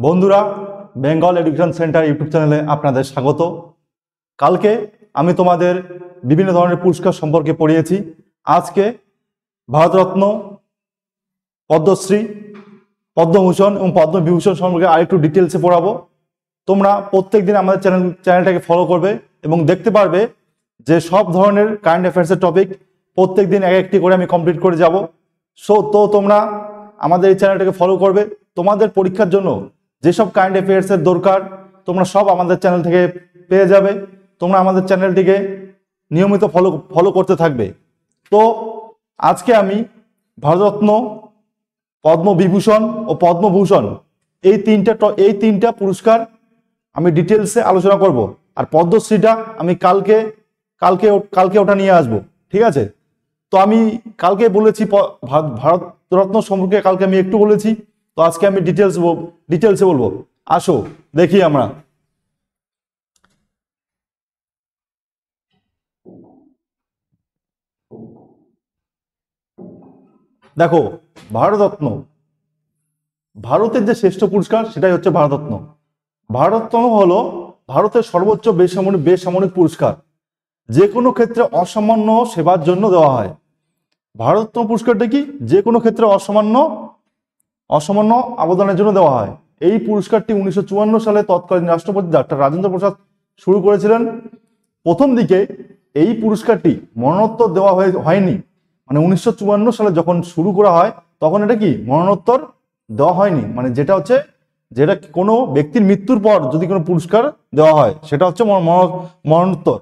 বন্ধুরা, Bengal education centre YouTube চ্যানেলে আপনাদের স্বাগত। কালকে আমি তোমাদের বিভিন্ন ধরনের পুরস্কার সম্পর্কে পড়িয়েছি। আজকে ভারতরত্ন, পদ্মশ্রী, পদ্মভূষণ এবং পদ্মবিভূষণ সম্পর্কে আরেকটু ডিটেলসে পড়াবো। তোমরা প্রত্যেক দিন আমাদের চ্যানেলটাকে ফলো করবে এবং দেখতে পারবে যে সব ধরনের কারেন্ট অ্যাফেয়ার্সের টপিক প্রত্যেক দিন এক একটি করে আমি কমপ্লিট করে যাব। তো তোমরা আমাদের এই চ্যানেলটাকে ফলো করবে। তোমাদের পরীক্ষার জন্য যেসব কারেন্ট অ্যাফেয়ার্সের দরকার তোমরা সব আমাদের চ্যানেল থেকে পেয়ে যাবে। তোমরা আমাদের চ্যানেলটিকে নিয়মিত ফলো করতে থাকবে। তো আজকে আমি ভারতরত্ন, পদ্মবিভূষণ ও পদ্মভূষণ এই তিনটা পুরস্কার আমি ডিটেলসে আলোচনা করব। আর পদ্মশ্রীটা আমি কালকে ওটা নিয়ে আসব, ঠিক আছে? তো আমি কালকে বলেছি ভারতরত্ন সম্পর্কে, কালকে আমি একটু বলেছি, তো আজকে আমি ডিটেলসে বলবো। আসো দেখি আমরা। দেখো, ভারতরত্ন, ভারতের যে শ্রেষ্ঠ পুরস্কার সেটাই হচ্ছে ভারতরত্ন। ভারতরত্ন হলো ভারতের সর্বোচ্চ বেসামরিক পুরস্কার। যে কোনো ক্ষেত্রে অসামান্য সেবার জন্য দেওয়া হয়। ভারতরত্ন পুরস্কারটা কি? যে কোনো ক্ষেত্রে অসামান্য অবদানের জন্য দেওয়া হয়। এই পুরস্কারটি 1954 সালে তৎকালীন রাষ্ট্রপতি ডক্টর রাজেন্দ্র প্রসাদ শুরু করেছিলেন। প্রথম দিকে এই পুরস্কারটি মরণোত্তর দেওয়া হয়নি। মানে 1954 সালে যখন শুরু করা হয় তখন এটা কি মরণোত্তর দেওয়া হয়নি। মানে যেটা কোনো ব্যক্তির মৃত্যুর পর যদি কোনো পুরস্কার দেওয়া হয় সেটা হচ্ছে মরণোত্তর।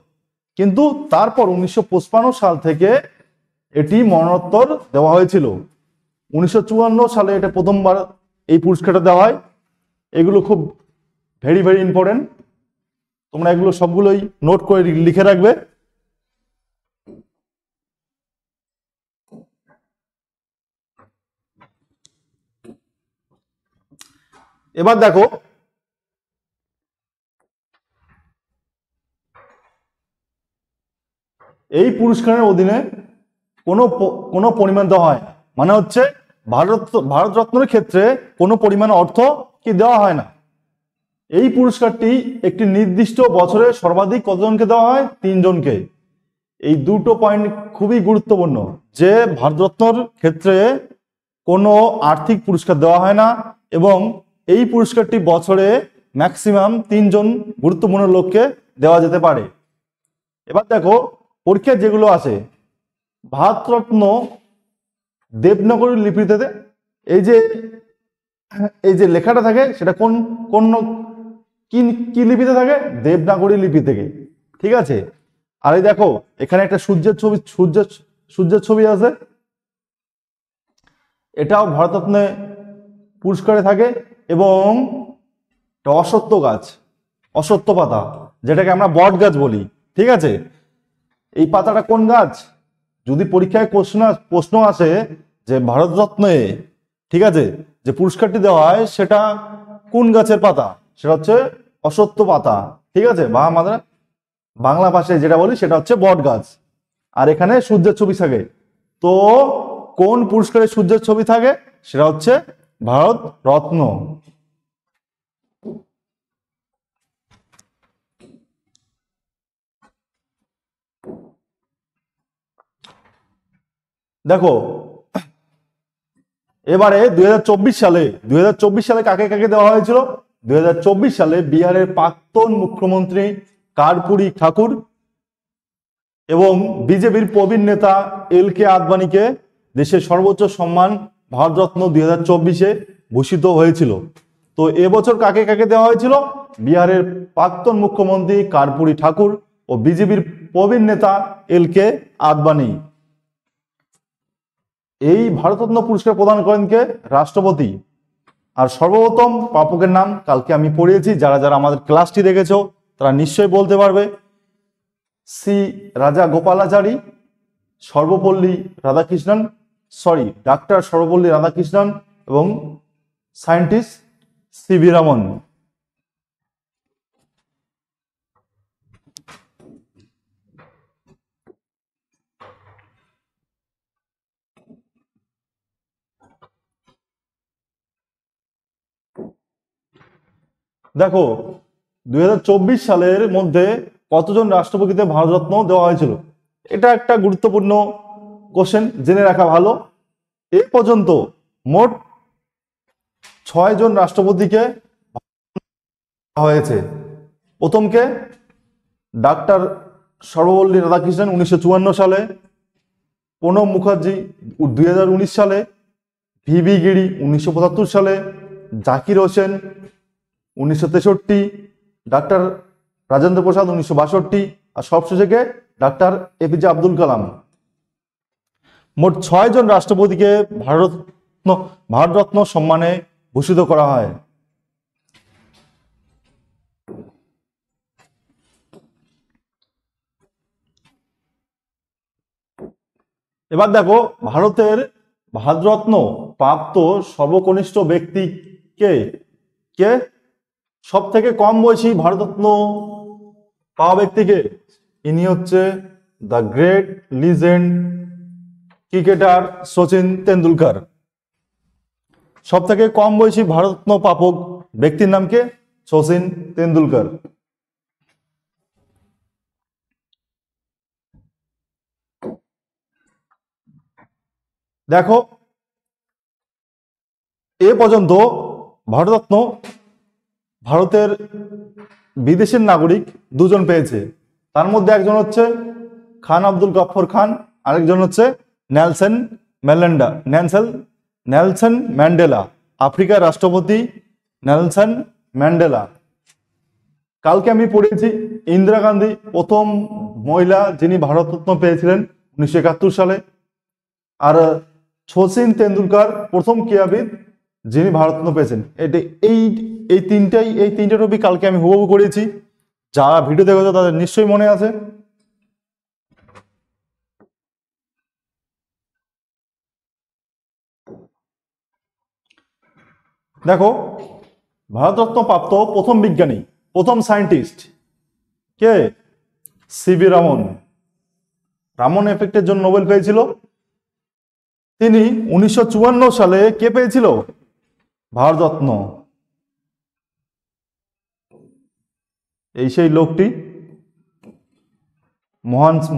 কিন্তু তারপর 1955 সাল থেকে এটি মরণোত্তর দেওয়া হয়েছিল। 1954 সালে এটা প্রথমবার এই পুরস্কারটা দেওয়া হয়। এগুলো খুব ভেরি ভেরি ইম্পর্টেন্ট। তোমরা এগুলো সবগুলোই নোট করে লিখে রাখবে। এবার দেখো, এই পুরস্কারের অধীনে কোনো পরিমাণ দেওয়া হয়। মানে হচ্ছে ভারতরত্নের ক্ষেত্রে কোনো পরিমাণ অর্থ কি দেওয়া হয় না। এই পুরস্কারটি একটি নির্দিষ্ট বছরে সর্বাধিক কতজনকে দেওয়া হয়? 3 জনকে। এই দুটো পয়েন্ট খুবই গুরুত্বপূর্ণ, যে ভারতরত্নর ক্ষেত্রে কোনো আর্থিক পুরস্কার দেওয়া হয় না এবং এই পুরস্কারটি বছরে ম্যাক্সিমাম 3 জন গুরুত্বপূর্ণ লোককে দেওয়া যেতে পারে। এবার দেখো, পরীক্ষায় যেগুলো আছে, ভারতরত্ন দেবনাগরী লিপিতে, এই যে লেখাটা থাকে সেটা কোন কোন কি লিপিতে থাকে? দেবনাগরী লিপি থেকে, ঠিক আছে? আর এই দেখো, এখানে একটা সূর্যের ছবি আছে, এটাও ভারতরত্নে পুরস্কারে থাকে। এবং অশ্বত্থ পাতা, যেটাকে আমরা বট গাছ বলি, ঠিক আছে? এই পাতাটা কোন গাছ? যদি পরীক্ষায় প্রশ্ন আসে যে ভারতরত্নে, ঠিক আছে, যে পুরস্কারটি দেওয়া হয় সেটা কোন গাছের পাতা, সেটা হচ্ছে অশ্বত্থ পাতা, ঠিক আছে? বা আমাদের বাংলা ভাষায় যেটা বলি সেটা হচ্ছে বট গাছ। আর এখানে সূর্যের ছবি থাকে। তো কোন পুরস্কারে সূর্যের ছবি থাকে? সেটা হচ্ছে ভারতরত্ন। দেখো, এবারে 2024 সালে কাকে কাকে দেওয়া হয়েছিল? 2024 সালে বিহারের প্রাক্তন মুখ্যমন্ত্রী কর্পূরী ঠাকুর এবং বিজেপির প্রবীণ নেতা LK আদবানিকে দেশের সর্বোচ্চ সম্মান ভারতরত্ন 2024-এ ভূষিত হয়েছিল। তো এবছর কাকে কাকে দেওয়া হয়েছিল? বিহারের প্রাক্তন মুখ্যমন্ত্রী কর্পূরী ঠাকুর ও বিজেপির প্রবীণ নেতা LK আদবানি। এই ভারতরত্ন পুরস্কার প্রদান করেন কে? রাষ্ট্রপতি। আর সর্বপ্রথম প্রাপকের নাম কালকে আমি পড়িয়েছি, যারা যারা আমাদের ক্লাসটি দেখেছো তারা নিশ্চয়ই বলতে পারবে। শ্রী রাজা গোপালাচারী, ডাক্তার সর্বপল্লী রাধাকৃষ্ণন এবং সায়েন্টিস্ট CV রামন। দেখো 2024 সালের মধ্যে কতজন রাষ্ট্রপতিকে ভারতরত্ন দেওয়া হয়েছিল, এটা একটা গুরুত্বপূর্ণ কোশ্চেন, জেনে রাখা ভালো। এ পর্যন্ত মোট 6 জন রাষ্ট্রপতিকে দেওয়া হয়েছে। প্রথমকে ডাক্তার সর্বপল্লী রাধাকৃষ্ণন 1954 সালে, প্রণব মুখার্জি 2019 সালে, ভিবি গিরি 1975 সালে, জাকির হোসেন 1963, ডাক্তার রাজেন্দ্র প্রসাদ 1962, আর সবশেষে ডাক্তার এপিজে আব্দুল কালাম। মোট 6 জন রাষ্ট্রপতিকে ভারতরত্ন সম্মানে ভূষিত করা হয়। এবার দেখো ভারতরত্ন প্রাপ্ত সর্বকনিষ্ঠ ব্যক্তি কে কে সব থেকে কম বয়সী ভারতরত্ন পাওয়া ব্যক্তিকে, ইনি হচ্ছে the great legend cricketer Sachin Tendulkar. সব থেকে কম বয়সী ভারতরত্ন প্রাপক ব্যক্তির নাম কে? সচিন তেন্ডুলকর। দেখো এ পর্যন্ত ভারতরত্ন ভারতের বিদেশের নাগরিক 2 জন পেয়েছে। তার মধ্যে একজন হচ্ছে খান আব্দুল গফর খান, আরেকজন হচ্ছে নেলসন ম্যান্ডেলা, আফ্রিকার রাষ্ট্রপতি নেলসন ম্যান্ডেলা। কালকে আমি পড়েছি ইন্দিরা গান্ধী প্রথম মহিলা যিনি ভারতরত্ন পেয়েছিলেন 1971 সালে, আর সচিন তেন্ডুলকর প্রথম ক্রীড়াবিদ যিনি ভারতরত্ন পেয়েছেন। এই তিনটে টপিক কালকে আমি হুবহু করেছি। যারা ভিডিও দেখেছো তাদের নিশ্চয়ই মনে আছে। দেখো ভারতরত্ন প্রাপ্ত প্রথম বিজ্ঞানী, প্রথম সায়েন্টিস্ট কে? সিভি রামন। রামন এফেক্টের জন্য নোবেল পেয়েছিল। তিনি 1954 সালে কে পেয়েছিল? ভারতরত্ন। এই সেই লোকটি,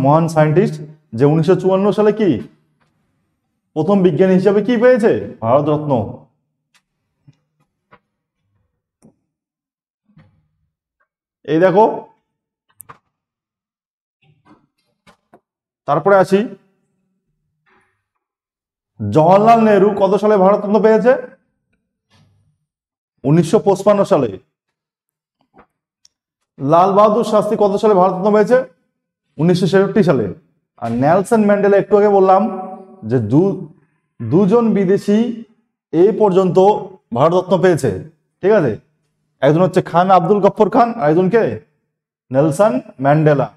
মহান সায়েন্টিস্ট, যে 1954 সালে কি প্রথম বিজ্ঞানী হিসাবে কি পেয়েছে? ভারতরত্ন। এই দেখো, তারপরে আসি জওহরলাল নেহরু কত সালে ভারতরত্ন পেয়েছে? 1955 সালে। লাল বাহাদুর শাস্ত্রী কত সালে ভারতরত্ন পেয়েছে? 1966 সালে। আর নেলসন ম্যান্ডেলা একটু আগে বললাম যে দুজন বিদেশি এই পর্যন্ত ভারতরত্ন পেয়েছে, ঠিক আছে? একজন হচ্ছে খান আব্দুল গফর খান, আর একজনকে নেলসন ম্যান্ডেলা।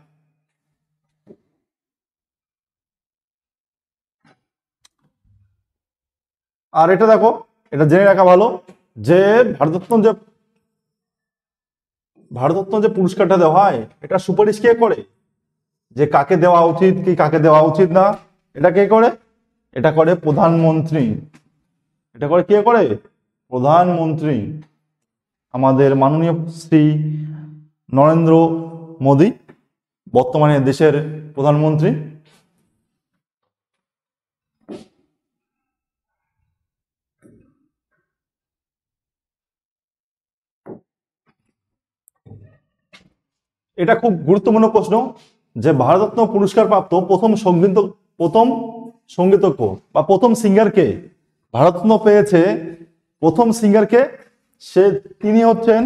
আর এটা দেখো, এটা জেনে রাখা ভালো যে ভারতরত্ন যে পুরস্কারটা দেওয়া হয়, এটা সুপারিশ কে করে? যে কাকে দেওয়া উচিত কি কাকে দেওয়া উচিত না, এটা কে করে? এটা করে প্রধানমন্ত্রী। এটা করে কে করে? প্রধানমন্ত্রী, আমাদের মাননীয় শ্রী নরেন্দ্র মোদী, বর্তমানে দেশের প্রধানমন্ত্রী। এটা খুব গুরুত্বপূর্ণ প্রশ্ন যে ভারতরত্ন পুরস্কার প্রাপ্ত প্রথম সঙ্গীতজ্ঞ বা প্রথম সিঙ্গারকে ভারতরত্ন পেয়েছে, প্রথম সিঙ্গারকে তিনি হচ্ছেন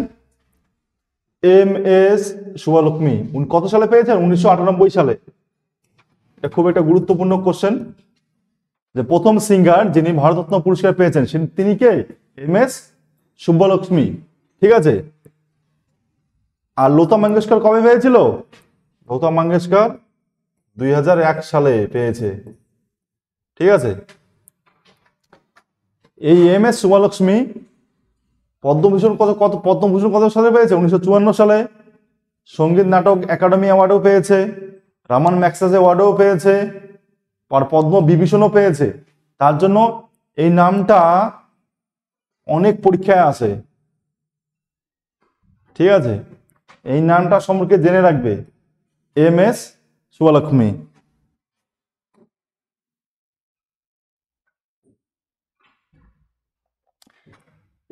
MS সুব্বালক্ষ্মী। কত সালে পেয়েছেন? 1998 সালে। এটা খুব একটা গুরুত্বপূর্ণ কোশ্চেন যে প্রথম সিঙ্গার যিনি ভারতরত্ন পুরস্কার পেয়েছেন তিনি কে? MS সুব্বালক্ষ্মী, ঠিক আছে? আর লতা মঙ্গেশকর কবে পেয়েছিল? লতা মঙ্গেশকর 2001 সালে পেয়েছে, ঠিক আছে? এই MS সুব্বালক্ষ্মী পদ্মভূষণ কত সালে পেয়েছে? 1954 সালে। সঙ্গীত নাটক একাডেমি অ্যাওয়ার্ডও পেয়েছে, রামান ম্যাগসেসে অ্যাওয়ার্ডও পেয়েছে, আর পদ্মবিভূষণও পেয়েছে। তার জন্য এই নামটা অনেক পরীক্ষায় আসে। ঠিক আছে, এই নামটা সম্পর্কে জেনে রাখবে, MS সুবলক্ষ্মী।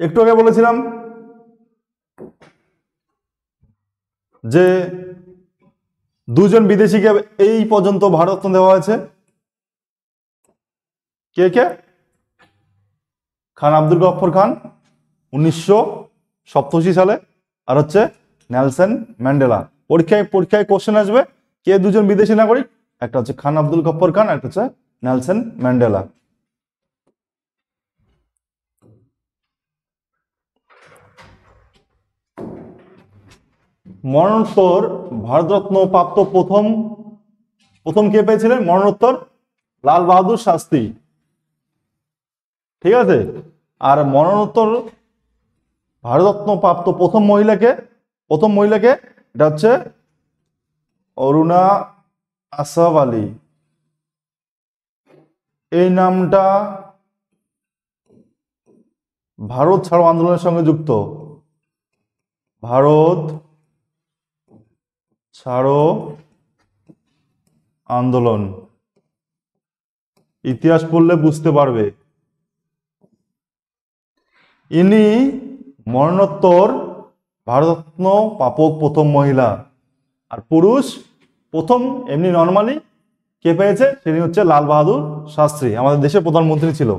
একটু আগে বলেছিলাম যে দুজন বিদেশিকে এই পর্যন্ত ভারতরত্ন দেওয়া হয়েছে। কে কে? খান আব্দুল গফফর খান 1987 সালে, আর হচ্ছে নেলসন ম্যান্ডেলা। পরীক্ষায় পরীক্ষায় কোশ্চেন আসবে, কে দুজন বিদেশি নাগরিক? একটা হচ্ছে খান আব্দুল গফফর খান, একটা হচ্ছে নেলসন ম্যান্ডেলা। মরণোত্তর ভারতরত্ন প্রাপ্ত প্রথম প্রথম কে পেয়েছিলেন মরণোত্তর? লাল বাহাদুর শাস্ত্রী। ঠিক আছে, আর মরণোত্তর ভারতরত্ন প্রাপ্ত প্রথম মহিলাকে এটা হচ্ছে অরুণা আসাফ আলী। এই নামটা ভারত ছাড়ো আন্দোলনের সঙ্গে যুক্ত। ভারত ছাড়ো আন্দোলন, ইতিহাস পড়লে বুঝতে পারবে। ইনি মরণোত্তর ভারতরত্ন প্রাপক প্রথম মহিলা। আর পুরুষ প্রথম এমনি নর্মালি কে পেয়েছে? তিনি হচ্ছে লাল বাহাদুর শাস্ত্রী, আমাদের দেশের প্রধানমন্ত্রী ছিল।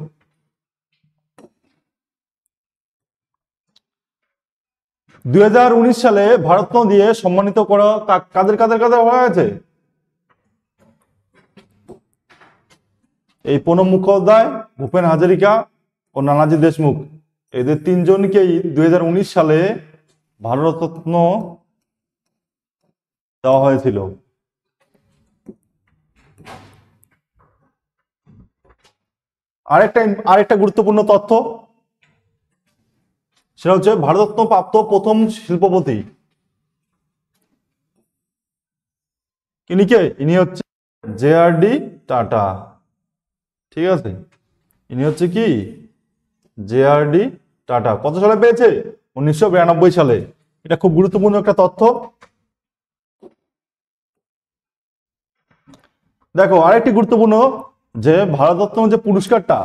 দুই সালে ভারতরত্ন দিয়ে সম্মানিত করা কাদের কাদের কাদের হওয়া হয়েছে? এই প্রণব মুখোপাধ্যায়, ভূপেন হাজারিকা ও নানাজি দেশমুখ, এদের তিনজনকেই 2019 সালে ভারতরত্ন দেওয়া হয়েছিল। আরেকটা গুরুত্বপূর্ণ তথ্য, সেটা হচ্ছে ভারতরত্ন প্রাপ্ত প্রথম শিল্পপতি ইনি কে? ইনি হচ্ছে JRD টাটা। ঠিক আছে, ইনি হচ্ছে কি? JRD tata. কত সালে পেয়েছে? 1992 সালে। এটা খুব গুরুত্বপূর্ণ একটা তথ্য। দেখো আরেকটি গুরুত্বপূর্ণ, যে ভারতরত্ন যে পুরস্কারটা,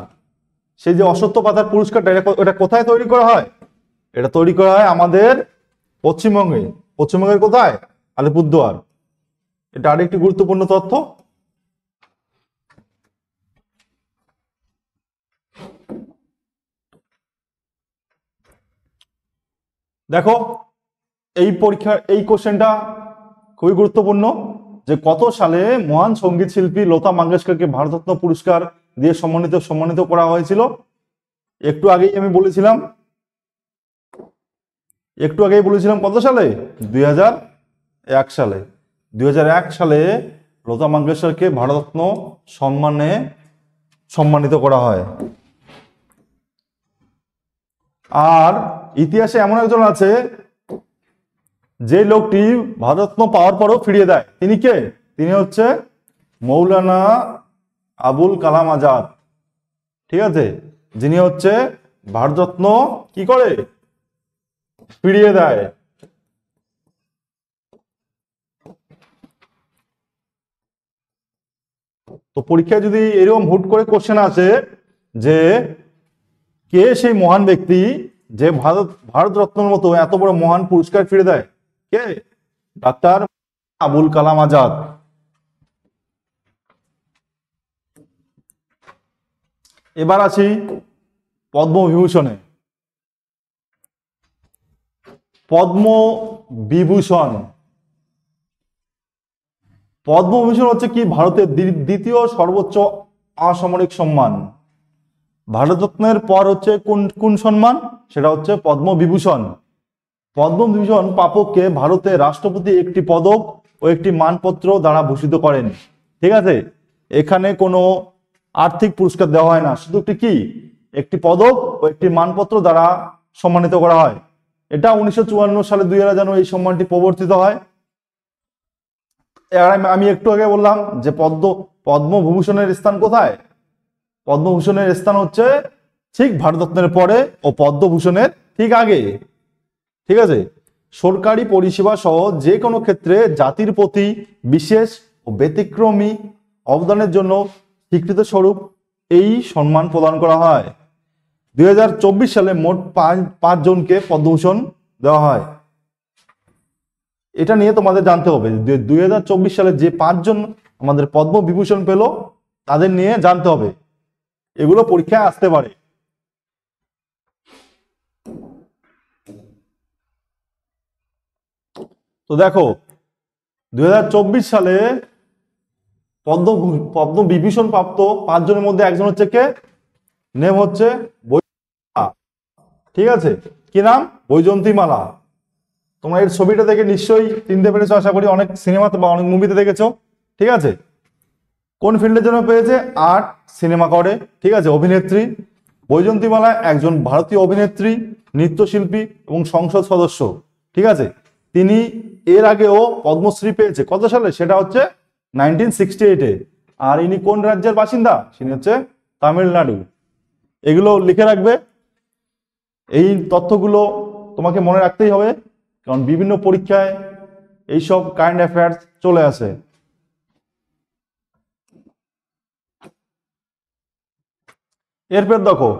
সেই যে অশ্বত্থ পাতার পুরস্কারটা, এটা কোথায় তৈরি করা হয়? এটা তৈরি করা হয় আমাদের পশ্চিমবঙ্গে। পশ্চিমবঙ্গের কোথায়? আলিপুরদুয়ার। এটা আরেকটি গুরুত্বপূর্ণ তথ্য। দেখো এই পরীক্ষার এই কোশ্চেনটা খুবই গুরুত্বপূর্ণ, যে কত সালে মহান সঙ্গীত শিল্পী লতা মঙ্গেশকরকে ভারতরত্ন পুরস্কার দিয়ে সম্মানিত করা হয়েছিল? একটু আগেই বলেছিলাম কত সালে? 2001 সালে। 2001 সালে লতা মঙ্গেশকরকে ভারতরত্ন সম্মানে সম্মানিত করা হয়। আর ইতিহাসে এমন একজন আছে যে লোকটি ভারতরত্ন পাওয়ার পরও ফিরিয়ে দেয়। তিনি কে? তিনি হচ্ছে মৌলানা আবুল কালাম আজাদ। ঠিক আছে, যিনি হচ্ছে ভারতরত্ন কি করে? ফিরিয়ে দেয়। তো পরীক্ষায় যদি এরকম হুট করে কোশ্চেন আসে যে কে সেই মহান ব্যক্তি যে ভারতরত্নের মতো এত বড় মহান পুরস্কার ফিরে দেয়, কে? ডাক্তার আবুল কালাম আজাদ। এবার আসি পদ্মবিভূষণে। পদ্মবিভূষণ হচ্ছে কি? ভারতের দ্বিতীয় সর্বোচ্চ অসামরিক সম্মান। ভারতরত্নের পর হচ্ছে কোন সম্মান? সেটা হচ্ছে পদ্মবিভূষণ। পদ্মবিভূষণ প্রাপককে ভারতের রাষ্ট্রপতি একটি পদক ও একটি মানপত্র দ্বারা ভূষিত করেন। ঠিক আছে, এখানে কোনো আর্থিক পুরস্কার দেওয়া হয় না, শুধু একটি পদক ও একটি মানপত্র দ্বারা সম্মানিত করা হয়। এটা 1954 সালে 2 জানুয়ারি এই সম্মানটি প্রবর্তিত হয়। আমি একটু আগে বললাম যে পদ্মবিভূষণের স্থান কোথায়? পদ্মভূষণের স্থান হচ্ছে ঠিক ভারতরত্নের পরে ও পদ্মভূষণের ঠিক আগে। ঠিক আছে, সরকারি পরিষেবা সহ যে কোনো ক্ষেত্রে জাতির প্রতি বিশেষ ও ব্যতিক্রমী অবদানের জন্য স্বীকৃত স্বরূপ এই সম্মান প্রদান করা হয়। 2024 সালে মোট পাঁচ জনকে পদ্মভূষণ দেওয়া হয়। এটা নিয়ে তোমাদের জানতে হবে, 2024 সালে যে 5 জন আমাদের পদ্মবিভূষণ পেল তাদের নিয়ে জানতে হবে, এগুলো পরীক্ষায় আসতে পারে। তো দেখো 2024 সালে পদ্মবিভূষণ প্রাপ্ত 5 জনের মধ্যে একজন হচ্ছে কে, নেম হচ্ছে ঠিক আছে, কি নাম, বৈজয়ন্তীমালা। তোমরা এর ছবিটা দেখে নিশ্চয়ই চিনতে পেরেছো, আশা করি অনেক সিনেমাতে বা অনেক মুভিতে দেখেছো। ঠিক আছে, কোন ফিল্ডের জন্য পেয়েছে, আর্ট, সিনেমা করে, ঠিক আছে, অভিনেত্রী। বৈজয়ন্তীমালা একজন ভারতীয় অভিনেত্রী, নৃত্যশিল্পী এবং সংসদ সদস্য। ঠিক আছে, তিনি এর আগেও পদ্মশ্রী পেয়েছে, কত সালে, সেটা হচ্ছে 1968-এ। আর ইনি কোন রাজ্যের বাসিন্দা, তিনি হচ্ছে তামিলনাড়ু। এগুলো লিখে রাখবে, এই তথ্যগুলো তোমাকে মনে রাখতেই হবে, কারণ বিভিন্ন পরীক্ষায় এইসব কারেন্ট অ্যাফেয়ার্স চলে আসে। এরপর দেখো,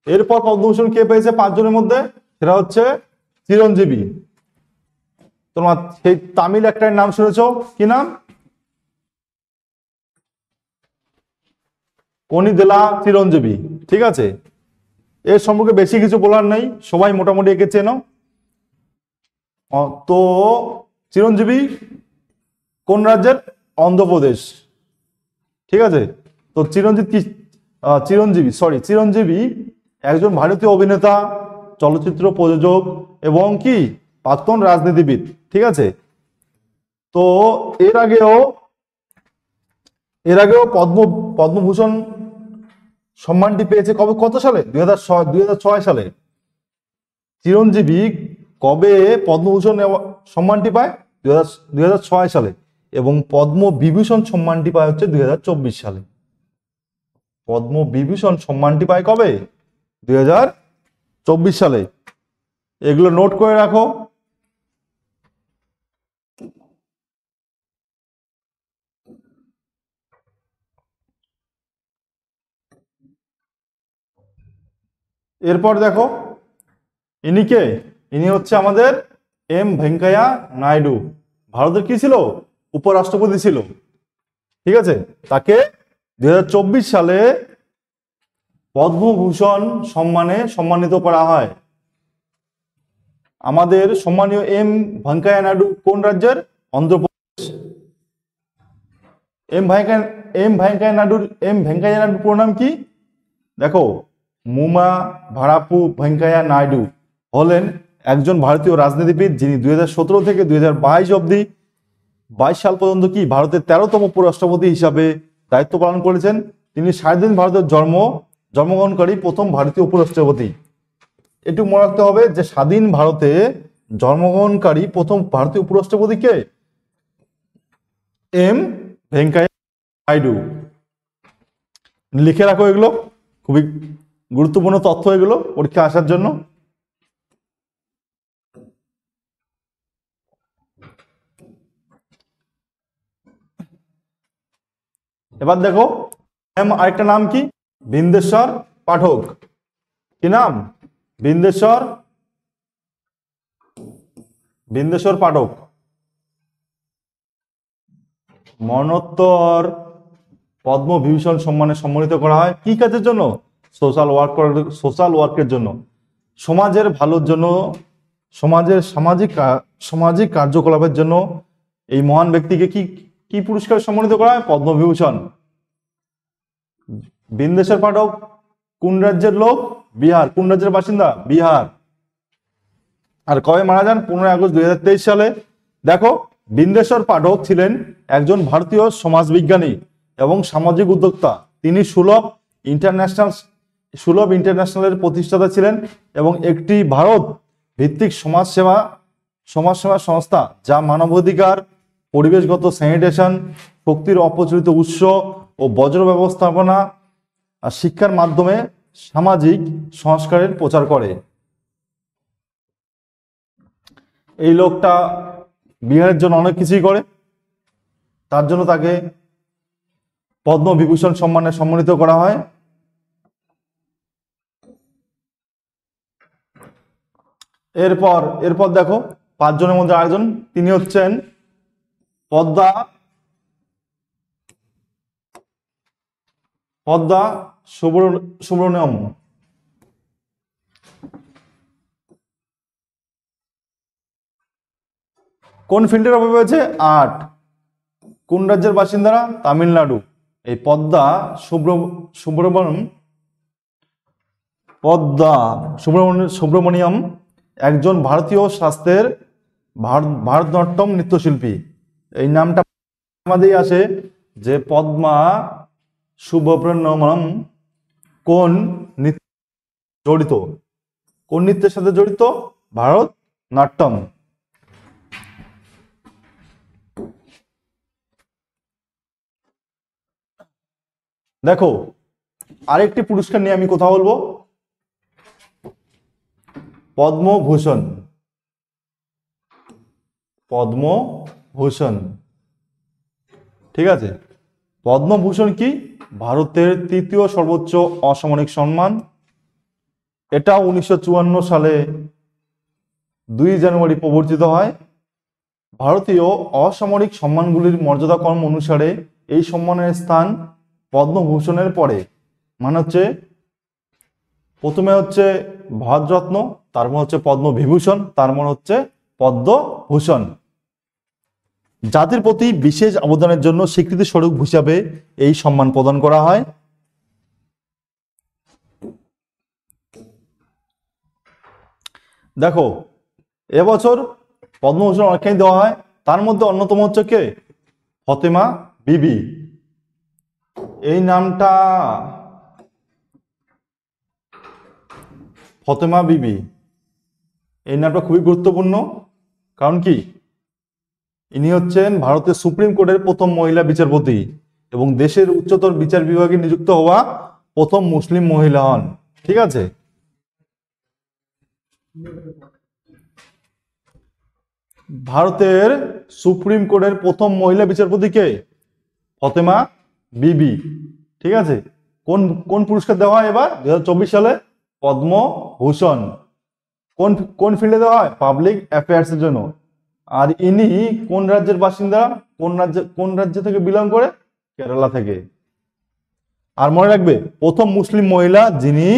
এরপর পদ্মভূষণ কে পেয়েছে 5 জনের মধ্যে, সেটা হচ্ছে চিরঞ্জীবী। তোমার সেই তামিল একটার নাম শুনেছো, কি নাম, কনিদেলা চিরঞ্জীবী। ঠিক আছে, এর সম্পর্কে বেশি কিছু বলার নেই, সবাই মোটামুটি একে চেনো। তো চিরঞ্জীবী কোন রাজ্যের, অন্ধ্রপ্রদেশ। ঠিক আছে, তো চিরঞ্জীবী একজন ভারতীয় অভিনেতা, চলচ্চিত্র প্রযোজক এবং কি প্রাক্তন রাজনীতিবিদ। ঠিক আছে, তো এর আগেও পদ্মভূষণ সম্মানটি পেয়েছে কবে, কত সালে, 2006 সালে। চিরঞ্জীবী কবে পদ্মভূষণ সম্মানটি পায়, 2006 সালে, এবং পদ্মবিভূষণ সম্মানটি পায় হচ্ছে 2024 সালে। পদ্মবিভূষণ সম্মানটি পায় কবে, 2024 সালে। এগুলো নোট করে রাখো। এরপর দেখো, ইনি হচ্ছে আমাদের এম ভেঙ্কাইয়া নাইডু। ভারতের কি ছিল, উপরাষ্ট্রপতি ছিল। ঠিক আছে, তাকে 2024 সালে পদ্মভূষণ সম্মানে সম্মানিত করা হয়। আমাদের সম্মানীয় এম ভেঙ্কাইয়া নাইডু কোন রাজ্যের, অন্ধ্রপ্রদেশ। এম ভেঙ্কাইয়া নাইডুর পুরো নাম কি, দেখো, মুমা ভারাপু ভেঙ্কাইয়া নাইডু হলেন একজন ভারতীয় রাজনীতিবিদ, যিনি 2017 থেকে 2022 অবধি 22 সাল পর্যন্ত কি ভারতের 13তম উপরাষ্ট্রপতি হিসাবে দায়িত্ব পালন করেছেন। তিনি স্বাধীন ভারতের জন্মগ্রহণকারী প্রথম ভারতীয় উপরাষ্ট্রপতি। একটু মনে রাখতে হবে যে স্বাধীন ভারতে জন্মগ্রহণকারী প্রথম ভারতীয় উপরাষ্ট্রপতি কে, এম ভেঙ্কাইয়া নাইডু। লিখে রাখো, এগুলো খুবই গুরুত্বপূর্ণ তথ্য, এগুলো পরীক্ষা আসার জন্য। এবার দেখো, আরেকটা নাম কি, বিন্দেশ্বর পাঠক। কি নাম, বিন্দেশ্বর পাঠক। মরণোত্তর পদ্মবিভূষণ সম্মানে সম্মানিত করা হয় কি কাজের জন্য, সোশ্যাল ওয়ার্কের জন্য, সমাজের ভালোর জন্য, সমাজের সামাজিক কার্যকলাপের জন্য এই মহান ব্যক্তিকে কি পুরস্কার সম্মানিত করা হয়, পদ্মবিভূষণ। বিন্দেশ্বর পাঠক কোন রাজ্যের লোক, বিহার। কোন রাজ্যের বাসিন্দা, বিহার। আর কবে মারা যান, 15 আগস্ট 2023 সালে। দেখো, বিন্দেশ্বর পাঠক ছিলেন একজন ভারতীয় সমাজবিজ্ঞানী এবং সামাজিক উদ্যোক্তা। তিনি সুলভ ইন্টারন্যাশনালের প্রতিষ্ঠাতা ছিলেন এবং একটি ভারত ভিত্তিক সমাজসেবা সংস্থা, যা মানবাধিকার, পরিবেশগত স্যানিটেশন, শক্তির অপচলিত উৎস ও বজ্র ব্যবস্থাপনা আর শিক্ষার মাধ্যমে সামাজিক সংস্কারের প্রচার করে। এই লোকটা বিহারের জন্য অনেক কিছুই করে, তার জন্য তাকে পদ্মবিভূষণ সম্মানে সম্মানিত করা হয়। এরপর এরপর দেখো 5 জনের মধ্যে আরেকজন, তিনি হচ্ছেন পদ্মা পদ্মা সুব্রমণ্যম। কোন ফিল্ডের অভাব হয়েছে? আর্ট। কোন রাজ্যের বাসিন্দারা? তামিলনাড়ু। এই পদ্মা সুব্রমণ্যম সুব্রমণিয়াম একজন ভারতীয় শাস্ত্রের ভারতনাট্যম নৃত্যশিল্পী। এই নামটা আমাদের আসে যে পদ্মা সুব্রমণ্যম কোন নৃত্য জড়িত, কোন নৃত্যের সাথে জড়িত? ভারতনাট্যম। দেখো আরেকটি পুরস্কার নিয়ে আমি কথা বলবো, পদ্মভূষণ। পদ্মভূষণ, ঠিক আছে। পদ্মভূষণ কি? ভারতের তৃতীয় সর্বোচ্চ অসামরিক সম্মান। এটা 1954 সালে 2 জানুয়ারি প্রবর্তিত হয়। ভারতীয় অসামরিক সম্মানগুলির মর্যাদাক্রম অনুসারে এই সম্মানের স্থান পদ্মভূষণের পরে, মানে হচ্ছে প্রথমে হচ্ছে ভারতরত্ন, তারপর হচ্ছে পদ্মবিভূষণ, তারপর হচ্ছে পদ্মভূষণ। জাতির প্রতি বিশেষ অবদানের জন্য স্বীকৃতি স্বরূপ হিসাবে এই সম্মান প্রদান করা হয়। দেখো এবছর পদ্মভূষণ অনেকখানি দেওয়া হয়, তার মধ্যে অন্যতম হচ্ছে কে? ফতেমা বিবি। এই নামটা ফতেমা বিবি, এই নামটা খুবই গুরুত্বপূর্ণ। কারণ কি? ইনি হচ্ছেন ভারতের সুপ্রিম কোর্টের প্রথম মহিলা বিচারপতি এবং দেশের উচ্চতর বিচার বিভাগে নিযুক্ত হওয়া প্রথম মুসলিম মহিলা হন। ঠিক আছে। ভারতের সুপ্রিম কোর্টের প্রথম মহিলা বিচারপতি কে? ফতেমা বিবি। ঠিক আছে। কোন কোন পুরস্কার দেওয়া হয় এবার 2024 সালে? পদ্মভূষণ। কোন কোন ফিল্ডে দেওয়া হয়? পাবলিক অ্যাফেয়ার্স এর জন্য। আর ইনি কোন রাজ্যের বাসিন্দা? কোন রাজ্য থেকে বিলং করে? কেরালা থেকে। আর মনে রাখবে, প্রথম মুসলিম মহিলা যিনি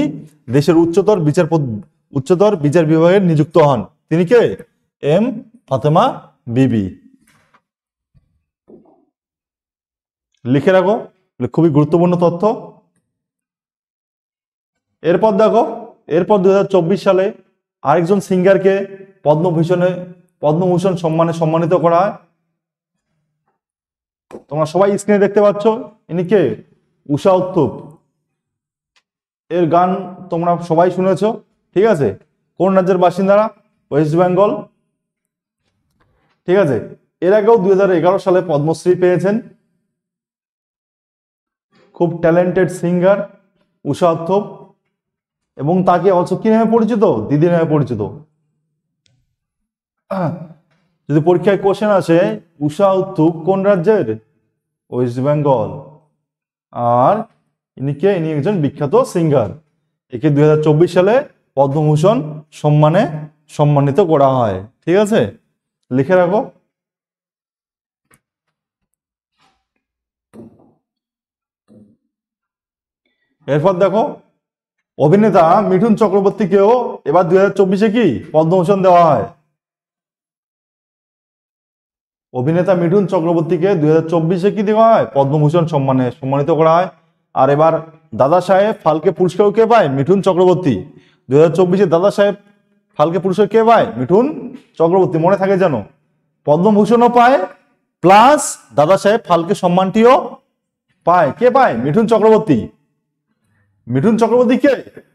দেশের উচ্চতর বিচার বিভাগে নিযুক্ত হন, তিনি কে? এম ফাতেমা বিবি। লিখে রাখো, খুবই গুরুত্বপূর্ণ তথ্য। এরপর দেখো, এরপর 2024 সালে আরেকজন সিঙ্গারকে পদ্মভূষণ সম্মানে সম্মানিত করা হয়। তোমরা সবাই স্ক্রিনে দেখতে পাচ্ছ, ইনি কে? ঊষা উত্থুপ। এর গান তোমরা সবাই শুনেছো। ঠিক আছে। কোন রাজ্যের বাসিন্দারা? ওয়েস্ট বেঙ্গল। ঠিক আছে। এর আগেও 2011 সালে পদ্মশ্রী পেয়েছেন। খুব ট্যালেন্টেড সিঙ্গার ঊষা উত্থুপ, এবং তাকে অলসো কি নামে পরিচিত? দিদি নামে পরিচিত। যদি পরীক্ষায় কোশ্চেন আসে ঊষা উত্থুপ কোন রাজ্যের? ওয়েস্ট বেঙ্গল। আর ইনি একজন বিখ্যাত সিঙ্গার। একে 2024 সালে পদ্মভূষণ সম্মানে সম্মানিত করা হয়। ঠিক আছে, লিখে রাখো। এরপর দেখো, অভিনেতা মিঠুন চক্রবর্তীকেও এবার 2024-এ কি পদ্মভূষণ দেওয়া হয়। অভিনেতা মিঠুন চক্রবর্তীকে 2024-এ কি দেওয়া হয়? পদ্মভূষণ সম্মানে সম্মানিত করা হয়। আর এবার দাদা সাহেব ফালকে পুরস্কার কে পায়? মিঠুন চক্রবর্তী। 2024-এ দাদা সাহেব ফালকে পুরস্কার কে পায়? মিঠুন চক্রবর্তী। মনে থাকে যেন, পদ্মভূষণও পায় প্লাস দাদা সাহেব ফালকে সম্মানটিও পায়। কে পায়? মিঠুন চক্রবর্তী। মিঠুন চক্রবর্তী কে?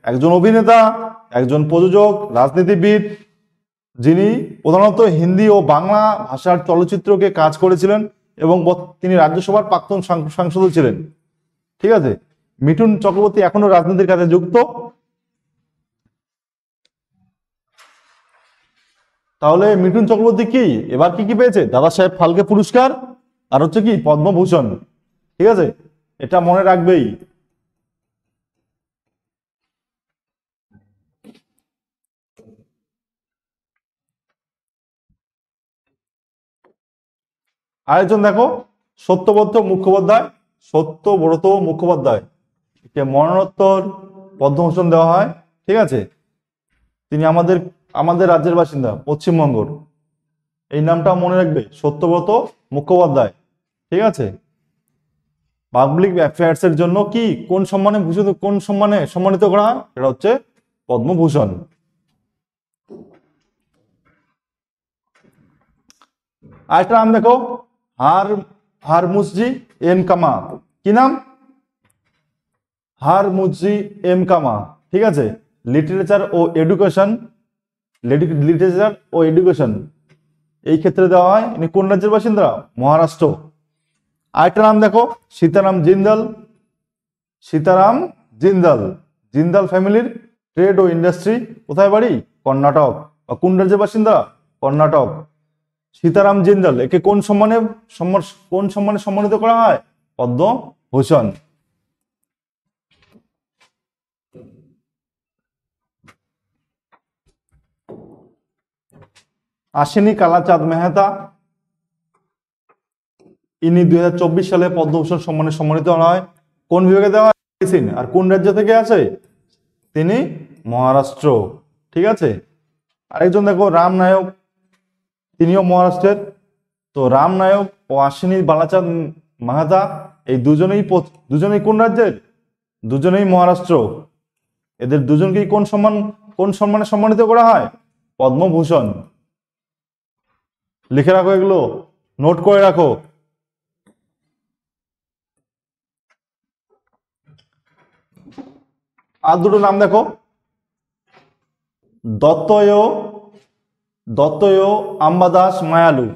একজন অভিনেতা, একজন প্রযোজক, রাজনীতিবিদ, যিনি প্রধানত হিন্দি ও বাংলা ভাষার চলচ্চিত্রকে কাজ করেছিলেন এবং তিনি রাজ্যসভার প্রাক্তন সাংসদ ছিলেন। ঠিক আছে। মিঠুন চক্রবর্তী এখনো রাজনীতির কাজে যুক্ত। তাহলে মিঠুন চক্রবর্তী কি এবার কি কি পেয়েছে? দাদা সাহেব ফালকে পুরস্কার আর হচ্ছে কি পদ্মভূষণ। ঠিক আছে, এটা মনে রাখবেই। আরেকজন দেখো, সত্যব্রত মুখোপাধ্যায়। সত্যব্রত মুখোপাধ্যায়, একে মরণোত্তর পদ্মভূষণ দেওয়া হয়। ঠিক আছে, তিনি আমাদের আমাদের রাজ্যের বাসিন্দা, পশ্চিমবঙ্গর। এই নামটা মনে রাখবে, সত্যব্রত মুখোপাধ্যায়। ঠিক আছে, পাবলিক অ্যাফেয়ার্স এর জন্য কি কোন সম্মানে ভূষিত, কোন সম্মানে সম্মানিত করা হয়? এটা হচ্ছে পদ্মভূষণ। আরেকটা নাম দেখো, হার হারমুসজি এম কামা। কি নাম? হারমুসজি এম কামা। ঠিক আছে, লিটারেচার ও এডুকেশন, লিটারেচার ও এডুকেশন এই ক্ষেত্রে দেওয়া হয়। ইনি কোন রাজ্যের বাসিন্দা? মহারাষ্ট্র। আরেকটা নাম দেখো, সীতারাম জিন্দাল। সীতারাম জিন্দাল, জিন্দাল ফ্যামিলির ট্রেড ও ইন্ডাস্ট্রি, কোথায় বাড়ি? কর্ণাটক। কোন রাজ্যের বাসিন্দা? কর্ণাটক। সীতারাম জিন্দাল, একে কোন সম্মানে কোন সম্মানে সম্মানিত করা হয়? পদ্মভূষণ। আশিনী কালাচাঁদ মেহতা, ইনি 2024 সালে পদ্মভূষণ সম্মানে সম্মানিত হয়। কোন বিভাগে দেওয়া হয়? মেডিসিন। আর কোন রাজ্য থেকে আসে? তিনি মহারাষ্ট্র। ঠিক আছে, আরেকজন দেখো, রাম নায়ক, তিনিও মহারাষ্ট্রের। তো রাম নায়ক ও আশ্বিনী বালাচাঁদ মাহাতা, এই দুজনেই কোন রাজ্যের? দুজনেই মহারাষ্ট্র। এদের দুজনকেই কোন সম্মানে সম্মানিত করা হয়? পদ্মভূষণ। লিখে রাখো, এগুলো নোট করে রাখো। আর দুটো নাম দেখো, দত্তয় দত্তয় আম্বাদাস মায়ালু।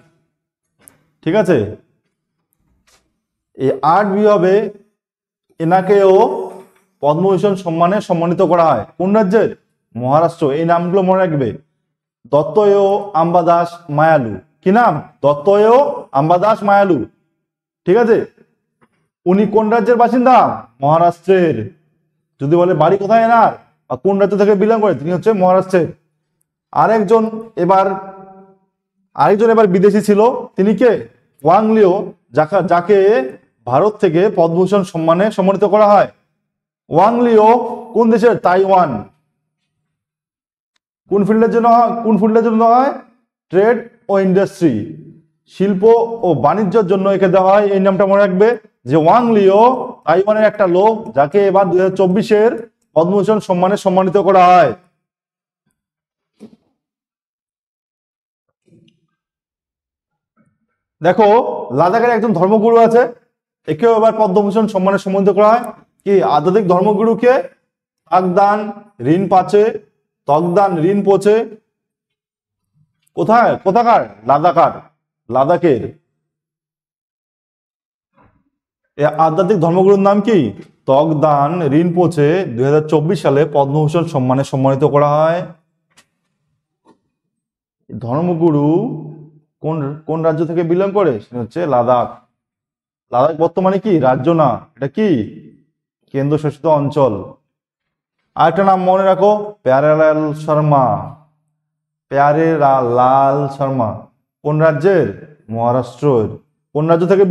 ঠিক আছে, এই আর্ট বিভাগে এনাকেও পদ্মভূষণ সম্মানে সম্মানিত করা হয়। কোন রাজ্যের? মহারাষ্ট্র। এই নামগুলো মনে রাখবে, দত্তয় আম্বাদাস মায়ালু। কি নাম? দত্তয় আম্বাদাস মায়ালু। ঠিক আছে, উনি কোন রাজ্যের বাসিন্দা? মহারাষ্ট্রের। যদি বলে বাড়ি কোথায় এনার আর কোন রাজ্য থেকে বিলং করে, তিনি হচ্ছে মহারাষ্ট্রের। আরেকজন এবার আরেকজন এবার বিদেশি ছিল, তিনি কে? ওয়াং লিও, যাকে ভারত থেকে পদ্মভূষণ সম্মানে সম্মানিত করা হয়। ওয়াং লিও কোন দেশের? তাইওয়ান। কোন ফিল্ডের জন্য হয়? ট্রেড ও ইন্ডাস্ট্রি, শিল্প ও বাণিজ্যের জন্য একে দেওয়া হয়। এই নামটা মনে রাখবে যে ওয়াং লিও তাইওয়ানের একটা লোক, যাকে এবার 2024 পদ্মভূষণ সম্মানে সম্মানিত করা হয়। দেখো, লাদাখের একজন ধর্মগুরু আছে, একেও এবার পদ্মভূষণ সম্মানে সম্মানিত করা হয়। কি আধ্যাত্মিক ধর্মগুরুকে? তগদান রিনপাচে, তগদান রিনপোচে। কোথাকার? লাদাখের। আধ্যাত্মিক ধর্মগুরুর নাম কি? তগদান রিনপোচে। 2024 সালে পদ্মভূষণ সম্মানে সম্মানিত করা হয়। ধর্মগুরু কোন কোন রাজ্য থেকে বিলং করে? সেটা হচ্ছে লাদাখ। লাদাখ বর্তমানে কি রাজ্য না, এটা কি কেন্দ্রশাসিত অঞ্চল। আরেকটা নাম মনে রাখো, প্যারেলাল শর্মা। লাল শর্মা কোন রাজ্যের? মহারাষ্ট্রের। কোন রাজ্য থেকে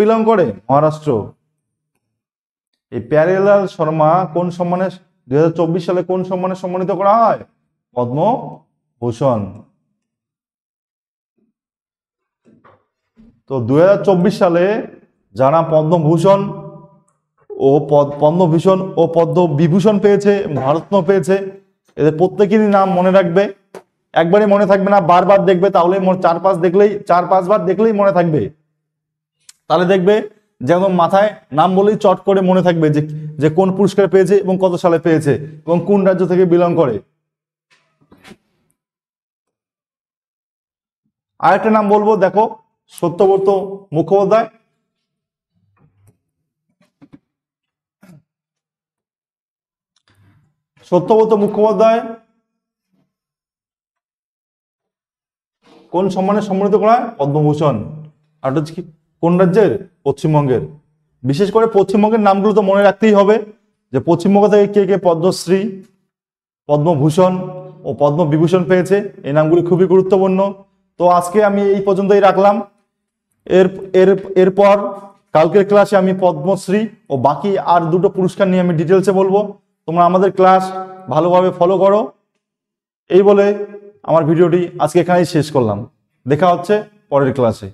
বিলং করে? মহারাষ্ট্র। এই প্যারেলাল শর্মা কোন সম্মানে 2024 সালে কোন সম্মানে সম্মানিত করা হয়? পদ্মভূষণ। তো 2024 সালে যারা পদ্মভূষণ ও পদ্মবিভূষণ পেয়েছে, ভারতরত্ন পেয়েছে, এদের প্রত্যেকেরই নাম মনে রাখবে। একবারই মনে থাকবে না, বারবার দেখবে, তাহলে 4-5 বার দেখলেই মনে থাকবে। তাহলে দেখবে যেমন মাথায় নাম বলেই চট করে মনে থাকবে যে কোন পুরস্কার পেয়েছে এবং কত সালে পেয়েছে এবং কোন রাজ্য থেকে বিলং করে। আরেকটা নাম বলবো, দেখো, সত্যব্রত মুখোপাধ্যায়। সত্যব্রত মুখোপাধ্যায় কোন সম্মানে সম্মানিত করা হয়? পদ্মভূষণ। আর ওটা হচ্ছে কি কোন রাজ্যের? পশ্চিমবঙ্গের। বিশেষ করে পশ্চিমবঙ্গের নামগুলো তো মনে রাখতেই হবে, যে পশ্চিমবঙ্গ থেকে কে কে পদ্মশ্রী, পদ্মভূষণ ও পদ্মবিভূষণ পেয়েছে, এই নামগুলি খুবই গুরুত্বপূর্ণ। তো আজকে আমি এই পর্যন্তই রাখলাম। এর এর এরপর কালকের ক্লাসে আমি পদ্মশ্রী ও বাকি আর দুটো পুরস্কার নিয়ে আমি ডিটেলসে বলবো। তোমরা আমাদের ক্লাস ভালোভাবে ফলো করো। এই বলে আমার ভিডিওটি আজকে এখানেই শেষ করলাম। দেখা হচ্ছে পরের ক্লাসে।